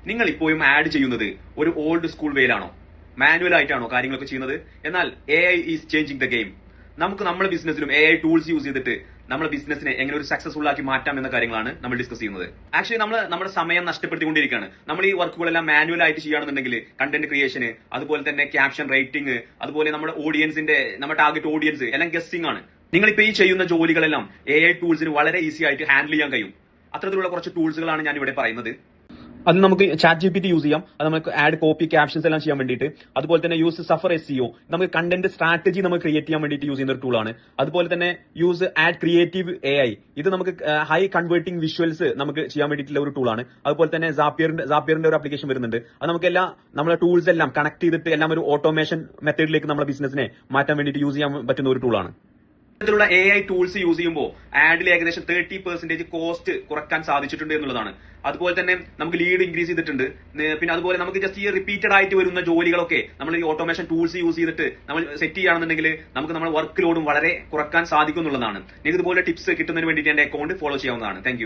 നിങ്ങൾ ഇപ്പോഴും ആഡ് ചെയ്യുന്നത് ഒരു ഓൾഡ് സ്കൂൾ വേയിലാണോ, മാനുവൽ ആയിട്ടാണോ കാര്യങ്ങളൊക്കെ ചെയ്യുന്നത്? എന്നാൽ AI is changing the game. നമുക്ക് നമ്മുടെ ബിസിനസ്സിലും AI ടൂൾസ് യൂസ് ചെയ്തിട്ട് നമ്മുടെ ബിസിനസിനെ എങ്ങനെ ഒരു സക്സസ്ഫുൾ ആക്കി മാറ്റാം എന്ന കാര്യങ്ങളാണ് നമ്മൾ ഡിസ്കസ് ചെയ്യുന്നത്. ആക്ച്വലി നമ്മൾ നമ്മുടെ സമയം നഷ്ടപ്പെടുത്തിക്കൊണ്ടിരിക്കുകയാണ്. നമ്മൾ ഈ വർക്കുകളെല്ലാം മാനുവൽ ആയിട്ട് ചെയ്യുകയാണെന്നുണ്ടെങ്കിൽ കണ്ടന്റ് ക്രിയേഷന്, അതുപോലെ തന്നെ ക്യാപ്ഷൻ റൈറ്റിംഗ്, അതുപോലെ നമ്മുടെ ഓഡിയൻസിന്റെ നമ്മുടെ ടാർഗറ്റ് ഓഡിയൻസ് എല്ലാം ഗസ്സിംഗ് ആണ്. നിങ്ങളിപ്പോ ഈ ചെയ്യുന്ന ജോലികളെല്ലാം AI ടൂൾസിന് വളരെ ഈസി ആയിട്ട് ഹാൻഡിൽ ചെയ്യാൻ കഴിയും. അത്തരത്തിലുള്ള കുറച്ച് ടൂൾസുകളാണ് ഞാൻ ഇവിടെ പറയുന്നത്. അത് നമുക്ക് ChatGPT യൂസ് ചെയ്യാം. അത് നമുക്ക് ആഡ്, കോപ്പി, ക്യാപ്ഷൻസ് എല്ലാം ചെയ്യാൻ വേണ്ടിയിട്ട്. അതുപോലെ തന്നെ യൂസ് സഫർ SEO, നമുക്ക് കണ്ടന്റ് സ്ട്രാറ്റജി നമുക്ക് ക്രിയേറ്റ് ചെയ്യാൻ വേണ്ടിയിട്ട് യൂസ് ചെയ്യുന്ന ഒരു ടൂളാണ്. അതുപോലെ തന്നെ യൂസ് ആഡ് ക്രിയേറ്റീവ് AI, ഇത് നമുക്ക് ഹൈ കൺവേർട്ടിംഗ് വിഷ്വൽസ് നമുക്ക് ചെയ്യാൻ വേണ്ടിയിട്ടുള്ള ഒരു ടൂളാണ്. അതുപോലെ തന്നെ സാപ്പിയറിന്റെ ഒരു ആപ്ലിക്കേഷൻ വരുന്നുണ്ട്. അത് നമുക്ക് നമ്മുടെ ടൂൾസ് എല്ലാം കണക്ട് ചെയ്തിട്ട് എല്ലാം ഒരു ഓട്ടോമേഷൻ മെത്തേഡിലേക്ക് നമ്മുടെ ബിസിനസിനെ മാറ്റാൻ വേണ്ടിയിട്ട് യൂസ് ചെയ്യാൻ പറ്റുന്ന ഒരു ടൂളാണ്. ഇത്തരത്തിലുള്ള AI ടൂൾസ് യൂസ് ചെയ്യുമ്പോൾ ആഡിൽ ഏകദേശം 30% കോസ്റ്റ് കുറക്കാൻ സാധിച്ചിട്ടുണ്ട് എന്നുള്ളതാണ്. അതുപോലെ തന്നെ നമുക്ക് ലീഡ് ഇൻക്രീസ് ചെയ്തിട്ടുണ്ട്. പിന്നെ അതുപോലെ നമുക്ക് ജസ്റ്റ് ഈ റിപ്പീറ്റഡ് ആയിട്ട് വരുന്ന ജോലികളൊക്കെ നമ്മൾ ഈ ഓട്ടോമേഷൻ ടൂൾസ് യൂസ് ചെയ്തിട്ട് നമ്മൾ സെറ്റ് ചെയ്യുകയാണെന്നുണ്ടെങ്കിൽ നമുക്ക് നമ്മുടെ വർക്ക് ലോഡും വളരെ കുറക്കാൻ സാധിക്കും എന്നുള്ളതാണ്. നിങ്ങൾക്ക് ഇതുപോലെ ടിപ്സ് കിട്ടുന്നതിന് വേണ്ടിയിട്ട് എന്റെ അക്കൗണ്ട് ഫോളോ ചെയ്യാവുന്നതാണ്. താങ്ക്